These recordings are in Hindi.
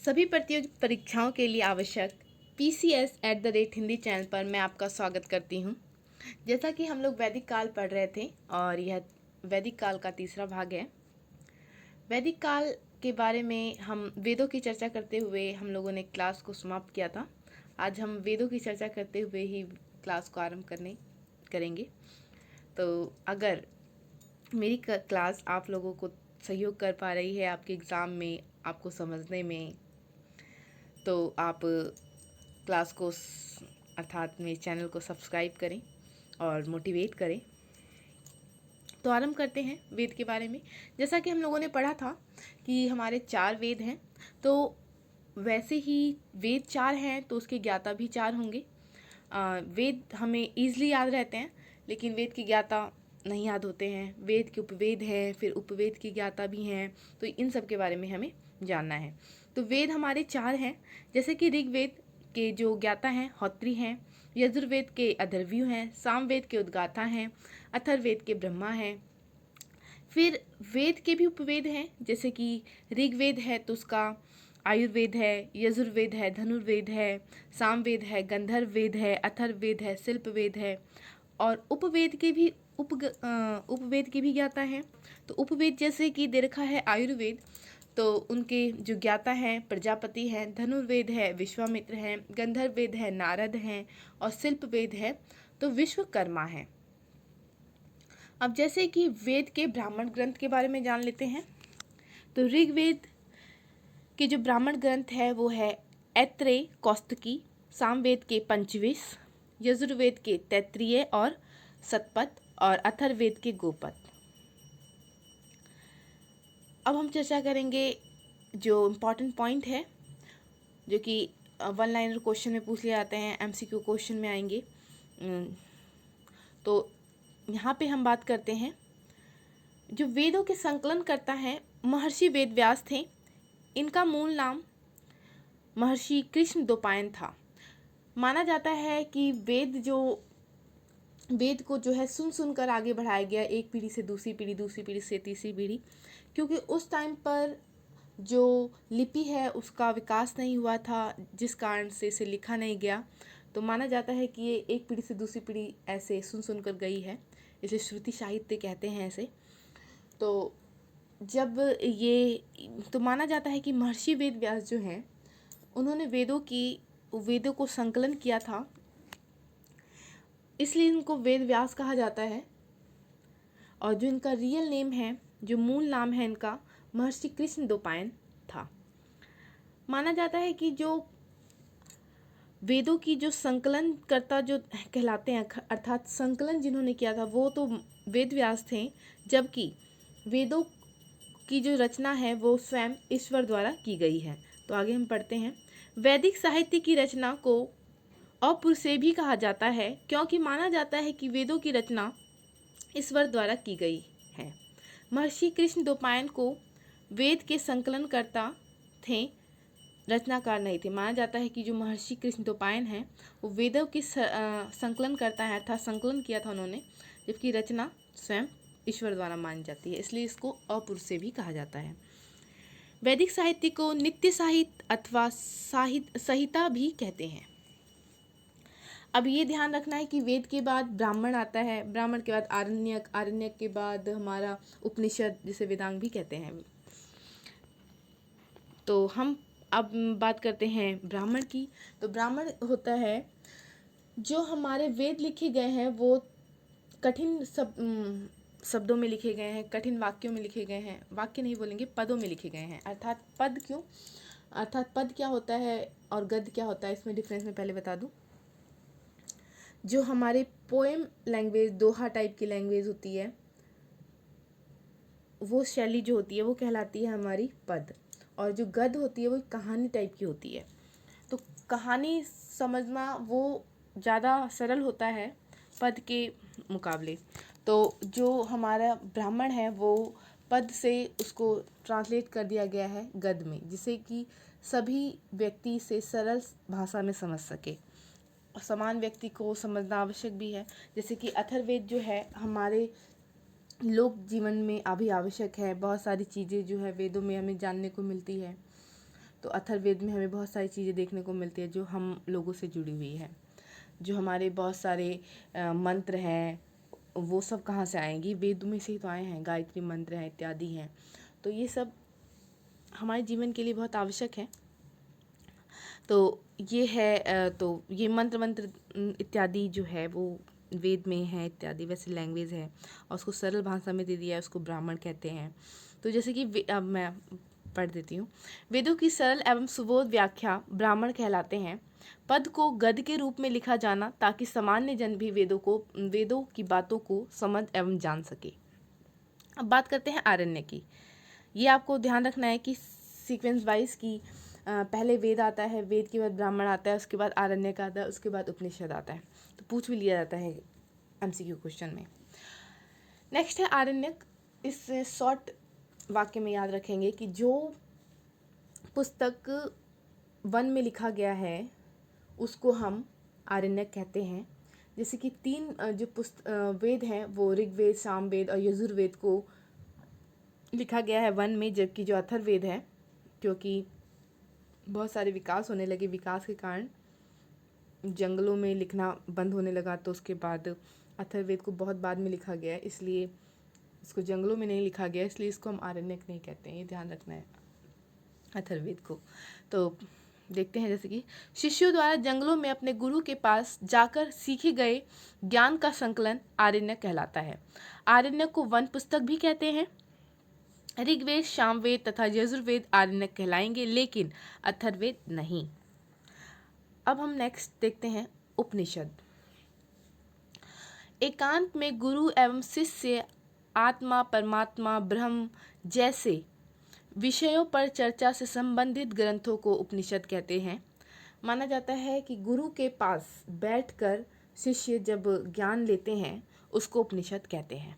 सभी प्रतियोगी परीक्षाओं के लिए आवश्यक PCS@हिंदी चैनल पर मैं आपका स्वागत करती हूँ। जैसा कि हम लोग वैदिक काल पढ़ रहे थे और यह वैदिक काल का तीसरा भाग है। वैदिक काल के बारे में हम वेदों की चर्चा करते हुए हम लोगों ने क्लास को समाप्त किया था। आज हम वेदों की चर्चा करते हुए ही क्लास को आरंभ करेंगे। तो अगर मेरी क्लास आप लोगों को सहयोग कर पा रही है आपके एग्ज़ाम में, आपको समझने में, तो आप क्लास को अर्थात मेरे चैनल को सब्सक्राइब करें और मोटिवेट करें। तो आरंभ करते हैं वेद के बारे में। जैसा कि हम लोगों ने पढ़ा था कि हमारे 4 वेद हैं, तो वैसे ही वेद 4 हैं तो उसके ज्ञाता भी 4 होंगे। वेद हमें ईज़िली याद रहते हैं, लेकिन वेद के ज्ञाता नहीं याद होते हैं। वेद के उपवेद हैं, फिर उपवेद के ज्ञाता भी हैं, तो इन सब के बारे में हमें जानना है। तो वेद हमारे 4 हैं, जैसे कि ऋग्वेद के जो ज्ञाता हैं होत्री हैं, यजुर्वेद के अथर्वयु हैं, सामवेद के उद्गाता हैं, अथर्ववेद के ब्रह्मा हैं। फिर वेद के भी उपवेद हैं, जैसे कि ऋग्वेद है तो उसका आयुर्वेद है, यजुर्वेद है, धनुर्वेद है, सामवेद है, गंधर्व वेद है, अथर्ववेद है, शिल्पवेद है। और उपवेद के भी ज्ञाता हैं। तो उपवेद जैसे कि दे रखा है आयुर्वेद, तो उनके जो ज्ञाता हैं प्रजापति हैं, धनुर्वेद है विश्वामित्र हैं, गंधर्व वेद है नारद हैं, और शिल्पवेद है तो विश्वकर्मा है। अब जैसे कि वेद के ब्राह्मण ग्रंथ के बारे में जान लेते हैं। तो ऋग्वेद के जो ब्राह्मण ग्रंथ है वो है ऐत्रेय कौस्तुकी, सामवेद के पंचविश, यजुर्वेद के तैत्तिरीय और शतपथ, और अथर्ववेद के गोपद। अब हम चर्चा करेंगे जो इम्पॉर्टेंट पॉइंट है, जो कि 1 लाइनर क्वेश्चन में पूछ लिए जाते हैं, MCQ क्वेश्चन में आएंगे। तो यहाँ पे हम बात करते हैं, जो वेदों के संकलन करता है महर्षि वेद व्यास थे। इनका मूल नाम महर्षि कृष्ण द्वैपायन था। माना जाता है कि वेद को जो है सुन कर आगे बढ़ाया गया, एक पीढ़ी से दूसरी पीढ़ी, दूसरी पीढ़ी से तीसरी पीढ़ी, क्योंकि उस टाइम पर जो लिपि है उसका विकास नहीं हुआ था, जिस कारण से इसे लिखा नहीं गया। तो माना जाता है कि ये एक पीढ़ी से दूसरी पीढ़ी ऐसे सुन कर गई है, इसे श्रुति साहित्य कहते हैं ऐसे। तो माना जाता है कि महर्षि वेद व्यास जो हैं उन्होंने वेदों को संकलन किया था, इसलिए इनको वेद व्यास कहा जाता है। और जो इनका रियल नेम है, जो मूल नाम है इनका, महर्षि कृष्ण द्वैपायन था। माना जाता है कि जो वेदों की जो संकलन करता जो कहलाते हैं, अर्थात संकलन जिन्होंने किया था वो तो वेद व्यास थे, जबकि वेदों की जो रचना है वो स्वयं ईश्वर द्वारा की गई है। तो आगे हम पढ़ते हैं। वैदिक साहित्य की रचना को अपुरुषेय भी कहा जाता है, क्योंकि माना जाता है कि वेदों की रचना ईश्वर द्वारा की गई है। महर्षि कृष्ण द्वैपायन को वेद के संकलनकर्ता थे, रचनाकार नहीं थे। माना जाता है कि जो महर्षि कृष्ण द्वैपायन हैं वो वेदों की संकलन करता है, अर्थात संकलन किया था उन्होंने, जबकि रचना स्वयं ईश्वर द्वारा मानी जाती है, इसलिए इसको अपुरुषेय भी कहा जाता है। वैदिक साहित्य को नित्य साहित्य अथवा संहिता भी कहते हैं। अब ये ध्यान रखना है कि वेद के बाद ब्राह्मण आता है, ब्राह्मण के बाद आरण्यक, आरण्यक के बाद हमारा उपनिषद, जिसे वेदांग भी कहते हैं। तो हम अब बात करते हैं ब्राह्मण की। तो ब्राह्मण होता है जो हमारे वेद लिखे गए हैं वो कठिन शब्दों में लिखे गए हैं, कठिन वाक्यों में लिखे गए हैं, वाक्य नहीं बोलेंगे, पदों में लिखे गए हैं। अर्थात पद क्या होता है और गद्य क्या होता है, इसमें डिफरेंस मैं पहले बता दूं। जो हमारे पोएम लैंग्वेज, दोहा टाइप की लैंग्वेज होती है, वो शैली जो होती है वो कहलाती है हमारी पद, और जो गद्य होती है वो कहानी टाइप की होती है। तो कहानी समझना वो ज़्यादा सरल होता है पद के मुकाबले। तो जो हमारा ब्राह्मण है वो पद से उसको ट्रांसलेट कर दिया गया है गद्य में, जिससे कि सभी व्यक्ति से सरल भाषा में समझ सके। समान व्यक्ति को समझना आवश्यक भी है। जैसे कि अथर्ववेद जो है हमारे लोक जीवन में अभी आवश्यक है, बहुत सारी चीज़ें जो है वेदों में हमें जानने को मिलती है। तो अथर्ववेद में हमें बहुत सारी चीज़ें देखने को मिलती है जो हम लोगों से जुड़ी हुई है। जो हमारे बहुत सारे मंत्र हैं वो सब कहाँ से आएंगी, वेद में से ही तो आए हैं। गायत्री मंत्र हैं इत्यादि हैं, तो ये सब हमारे जीवन के लिए बहुत आवश्यक है। तो ये है, तो ये मंत्र इत्यादि जो है वो वेद में है इत्यादि। वैसे लैंग्वेज है और उसको सरल भाषा में दे दिया है, उसको ब्राह्मण कहते हैं। तो जैसे कि अब मैं पढ़ देती हूँ। वेदों की सरल एवं सुबोध व्याख्या ब्राह्मण कहलाते हैं। पद को गद्य के रूप में लिखा जाना ताकि सामान्य जन भी वेदों की बातों को समझ एवं जान सके। अब बात करते हैं आरण्य की। ये आपको ध्यान रखना है कि सीक्वेंस वाइज की पहले वेद आता है, वेद के बाद ब्राह्मण आता है, उसके बाद आरण्यक आता है, उसके बाद उपनिषद आता है। तो पूछ भी लिया जाता है एमसीक्यू क्वेश्चन में। नेक्स्ट है आरण्यक। इस शॉर्ट वाक्य में याद रखेंगे कि जो पुस्तक वन में लिखा गया है उसको हम आरण्यक कहते हैं। जैसे कि 3 जो वेद हैं वो ऋग्वेद, सामवेद और यजुर्वेद को लिखा गया है वन में, जबकि जो अथर्ववेद है, क्योंकि बहुत सारे विकास होने लगे, विकास के कारण जंगलों में लिखना बंद होने लगा, तो उसके बाद अथर्ववेद को बहुत बाद में लिखा गया है, इसलिए इसको जंगलों में नहीं लिखा गया, इसलिए इसको हम आरण्यक नहीं कहते हैं। ये ध्यान रखना है अथर्ववेद को। तो देखते हैं, जैसे कि शिष्यों द्वारा जंगलों में अपने गुरु के पास जाकर सीखे गए ज्ञान का संकलन आरण्यक कहलाता है। आरण्यक को वन पुस्तक भी कहते हैं। ऋग्वेद, सामवेद तथा यजुर्वेद आरण्यक कहलाएंगे, लेकिन अथर्ववेद नहीं। अब हम नेक्स्ट देखते हैं उपनिषद। एकांत में गुरु एवं शिष्य आत्मा, परमात्मा, ब्रह्म जैसे विषयों पर चर्चा से संबंधित ग्रंथों को उपनिषद कहते हैं। माना जाता है कि गुरु के पास बैठकर शिष्य जब ज्ञान लेते हैं उसको उपनिषद कहते हैं।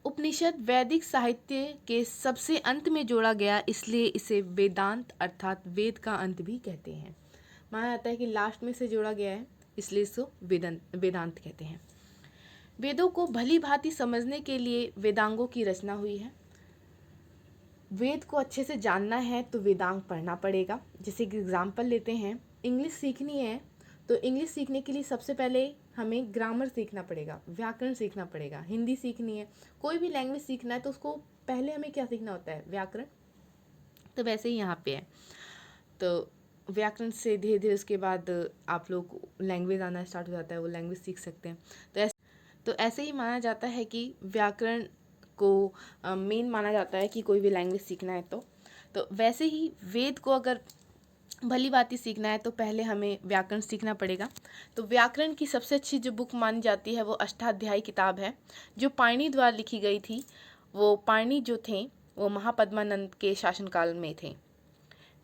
उपनिषद वैदिक साहित्य के सबसे अंत में जोड़ा गया, इसलिए इसे वेदांत अर्थात वेद का अंत भी कहते हैं। माना जाता है कि लास्ट में से जोड़ा गया है, इसलिए इसको वेदांत कहते हैं। वेदों को भली भांति समझने के लिए वेदांगों की रचना हुई है। वेद को अच्छे से जानना है तो वेदांग पढ़ना पड़ेगा। जैसे कि एग्जाम्पल लेते हैं, इंग्लिश सीखनी है तो इंग्लिश सीखने के लिए सबसे पहले हमें ग्रामर सीखना पड़ेगा, व्याकरण सीखना पड़ेगा। हिंदी सीखनी है, कोई भी लैंग्वेज सीखना है तो उसको पहले हमें क्या सीखना होता है, व्याकरण। तो वैसे ही यहाँ पे है, तो व्याकरण से धीरे धीरे उसके बाद आप लोग लैंग्वेज आना स्टार्ट हो जाता है, वो लैंग्वेज सीख सकते हैं। तो ऐसे ही माना जाता है कि व्याकरण को मेन माना जाता है कि कोई भी लैंग्वेज सीखना है तो वैसे ही वेद को अगर भली भांति सीखना है तो पहले हमें व्याकरण सीखना पड़ेगा। तो व्याकरण की सबसे अच्छी जो बुक मानी जाती है वो अष्टाध्यायी किताब है, जो पाणिनि द्वारा लिखी गई थी। वो पाणिनि जो थे वो महापद्मानंद के शासनकाल में थे।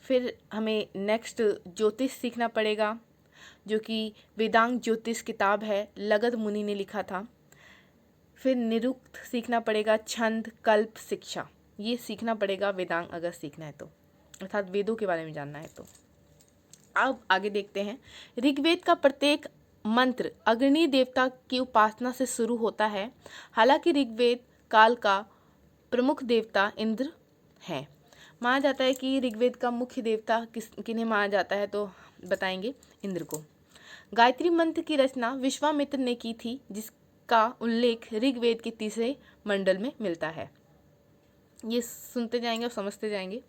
फिर हमें नेक्स्ट ज्योतिष सीखना पड़ेगा, जो कि वेदांग ज्योतिष किताब है, लगध मुनि ने लिखा था। फिर निरुक्त सीखना पड़ेगा, छंद, कल्प, शिक्षा, ये सीखना पड़ेगा वेदांग अगर सीखना है तो, अर्थात वेदों के बारे में जानना है तो। अब आगे देखते हैं। ऋग्वेद का प्रत्येक मंत्र अग्नि देवता की उपासना से शुरू होता है। हालांकि ऋग्वेद काल का प्रमुख देवता इंद्र है। माना जाता है कि ऋग्वेद का मुख्य देवता किन्हें माना जाता है, तो बताएंगे इंद्र को। गायत्री मंत्र की रचना विश्वामित्र ने की थी, जिसका उल्लेख ऋग्वेद के 3 मंडल में मिलता है। ये सुनते जाएंगे और समझते जाएंगे।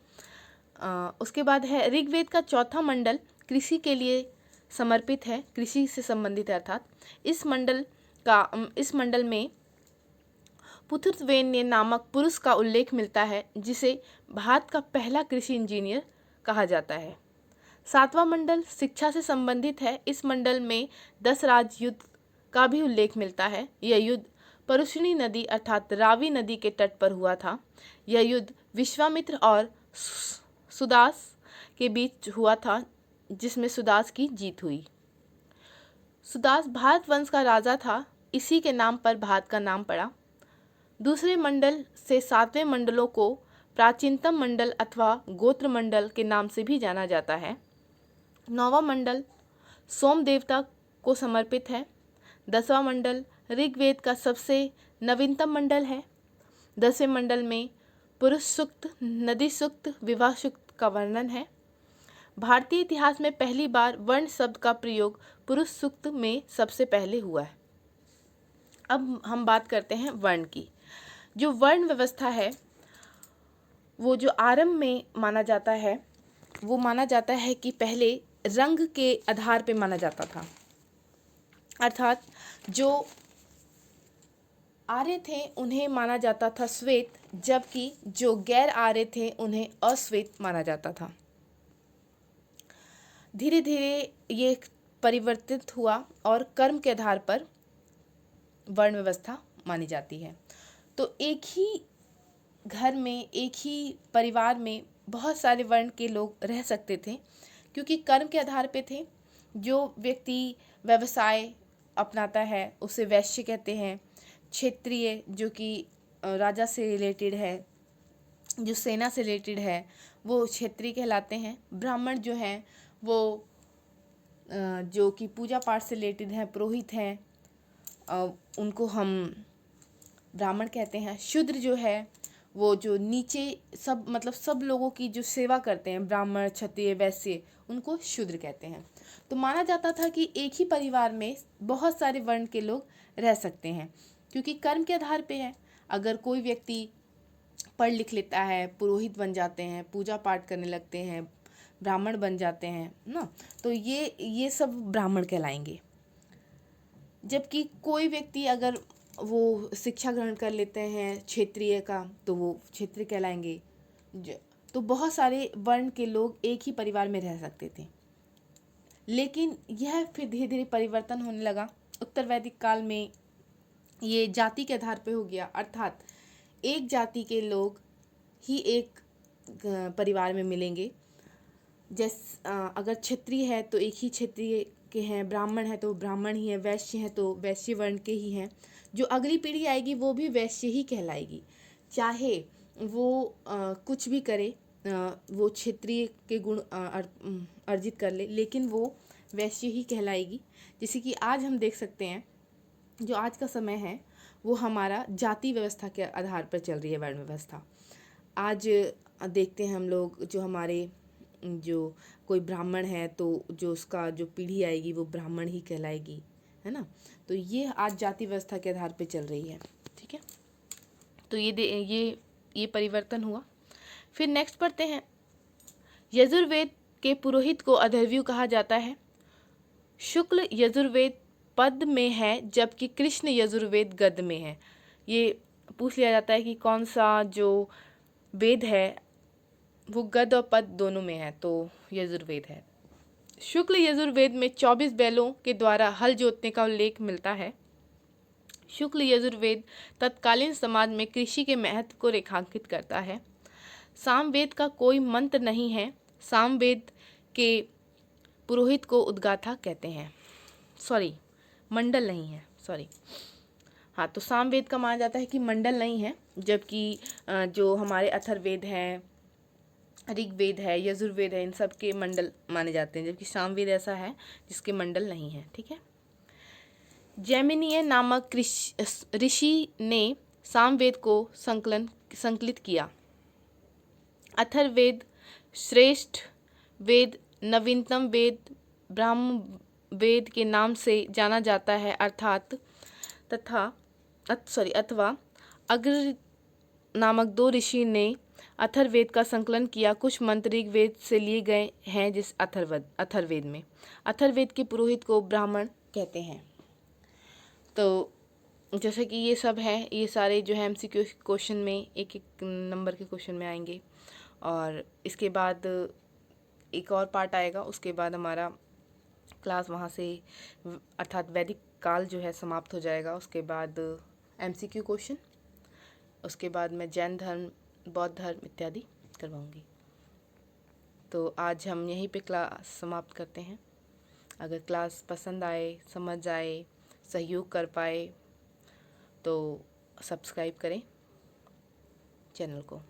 उसके बाद है ऋग्वेद का 4था मंडल कृषि के लिए समर्पित है, कृषि से संबंधित है। अर्थात इस मंडल में पुथुरवेन नामक पुरुष का उल्लेख मिलता है, जिसे भारत का पहला कृषि इंजीनियर कहा जाता है। 7वां मंडल शिक्षा से संबंधित है। इस मंडल में 10 युद्ध का भी उल्लेख मिलता है। यह युद्ध परुष्णी नदी अर्थात रावी नदी के तट पर हुआ था। यह युद्ध विश्वामित्र और सुदास के बीच हुआ था, जिसमें सुदास की जीत हुई। सुदास भारत वंश का राजा था, इसी के नाम पर भारत का नाम पड़ा। दूसरे मंडल से 7वें मंडलों को प्राचीनतम मंडल अथवा गोत्र मंडल के नाम से भी जाना जाता है। 9वां मंडल सोम देवता को समर्पित है। 10वां मंडल ऋग्वेद का सबसे नवीनतम मंडल है। 10वें मंडल में पुरुष सूक्त, नदी सूक्त, विवाह सूक्त का वर्णन है। भारतीय इतिहास में पहली बार वर्ण शब्द का प्रयोग पुरुष सूक्त में सबसे पहले हुआ है। अब हम बात करते हैं वर्ण की। जो वर्ण व्यवस्था है वो जो आरंभ में माना जाता है, वो माना जाता है कि पहले रंग के आधार पे माना जाता था, अर्थात जो आर्य थे उन्हें माना जाता था श्वेत, जबकि जो गैर आर्य थे उन्हें अश्वेत माना जाता था। धीरे धीरे ये परिवर्तित हुआ और कर्म के आधार पर वर्ण व्यवस्था मानी जाती है। तो एक ही घर में, एक ही परिवार में बहुत सारे वर्ण के लोग रह सकते थे, क्योंकि कर्म के आधार पे थे। जो व्यक्ति व्यवसाय अपनाता है उसे वैश्य कहते हैं। क्षेत्रीय जो कि राजा से रिलेटेड है, जो सेना से रिलेटेड है, वो क्षेत्रीय कहलाते हैं। ब्राह्मण जो हैं वो जो कि पूजा पाठ से रिलेटेड हैं, पुरोहित हैं, उनको हम ब्राह्मण कहते हैं। शूद्र जो है वो जो नीचे सब मतलब सब लोगों की जो सेवा करते हैं, ब्राह्मण, क्षत्रिय, वैश्य, उनको शूद्र कहते हैं। तो माना जाता था कि एक ही परिवार में बहुत सारे वर्ण के लोग रह सकते हैं, क्योंकि कर्म के आधार पे है। अगर कोई व्यक्ति पढ़ लिख लेता है, पुरोहित बन जाते हैं, पूजा पाठ करने लगते हैं, ब्राह्मण बन जाते हैं ना, तो ये सब ब्राह्मण कहलाएंगे। जबकि कोई व्यक्ति अगर वो शिक्षा ग्रहण कर लेते हैं क्षेत्रीय का, तो वो क्षेत्रीय कहलाएंगे। तो बहुत सारे वर्ण के लोग एक ही परिवार में रह सकते थे, लेकिन यह फिर धीरे धीरे परिवर्तन होने लगा। उत्तर वैदिक काल में ये जाति के आधार पे हो गया, अर्थात एक जाति के लोग ही एक परिवार में मिलेंगे। अगर क्षत्रिय है तो एक ही क्षत्रिय के हैं, ब्राह्मण है तो ब्राह्मण ही है, वैश्य है तो वैश्य वर्ण के ही हैं। जो अगली पीढ़ी आएगी वो भी वैश्य ही कहलाएगी, चाहे वो कुछ भी करे, वो क्षेत्रीय के गुण अर्जित कर ले, लेकिन वो वैश्य ही कहलाएगी। जैसे कि आज हम देख सकते हैं, जो आज का समय है वो हमारा जाति व्यवस्था के आधार पर चल रही है वर्ण व्यवस्था। आज देखते हैं हम लोग, जो हमारे जो कोई ब्राह्मण है तो जो उसका जो पीढ़ी आएगी वो ब्राह्मण ही कहलाएगी, है ना। तो ये आज जाति व्यवस्था के आधार पे चल रही है, ठीक है। तो ये परिवर्तन हुआ। फिर नेक्स्ट पढ़ते हैं, यजुर्वेद के पुरोहित को अथर्वयु कहा जाता है। शुक्ल यजुर्वेद पद में है, जबकि कृष्ण यजुर्वेद गद्य में है। ये पूछ लिया जाता है कि कौन सा जो वेद है वो गद्य और पद दोनों में है, तो यजुर्वेद है। शुक्ल यजुर्वेद में 24 बैलों के द्वारा हल जोतने का उल्लेख मिलता है। शुक्ल यजुर्वेद तत्कालीन समाज में कृषि के महत्व को रेखांकित करता है। सामवेद का कोई मंत्र नहीं है। सामवेद के पुरोहित को उद्गाथा कहते हैं, मंडल नहीं है, हाँ। तो सामवेद का माना जाता है कि मंडल नहीं है, जबकि जो हमारे अथर्ववेद हैं, ऋग्वेद है, यजुर्वेद है, इन सब के मंडल माने जाते हैं, जबकि सामवेद ऐसा है जिसके मंडल नहीं है, ठीक है। जैमिनीय नामक ऋषि ने सामवेद को संकलित किया। अथर्ववेद श्रेष्ठ वेद, नवीनतम वेद, ब्रह्म वेद के नाम से जाना जाता है, अथवा अग्र नामक 2 ऋषि ने अथर्ववेद का संकलन किया। कुछ मंत्र ऋग्वेद से लिए गए हैं, जिस अथर्ववेद में। अथर्ववेद के पुरोहित को ब्राह्मण कहते हैं। तो जैसे कि ये सब है, ये सारे जो है MCQ क्वेश्चन में एक नंबर के क्वेश्चन में आएंगे, और इसके बाद एक और पार्ट आएगा। उसके बाद हमारा क्लास वहाँ से अर्थात वैदिक काल जो है समाप्त हो जाएगा। उसके बाद MCQ क्वेश्चन, उसके बाद मैं जैन धर्म, बौद्ध धर्म इत्यादि करवाऊँगी। तो आज हम यहीं पे क्लास समाप्त करते हैं। अगर क्लास पसंद आए, समझ आए, सहयोग कर पाए तो सब्सक्राइब करें चैनल को।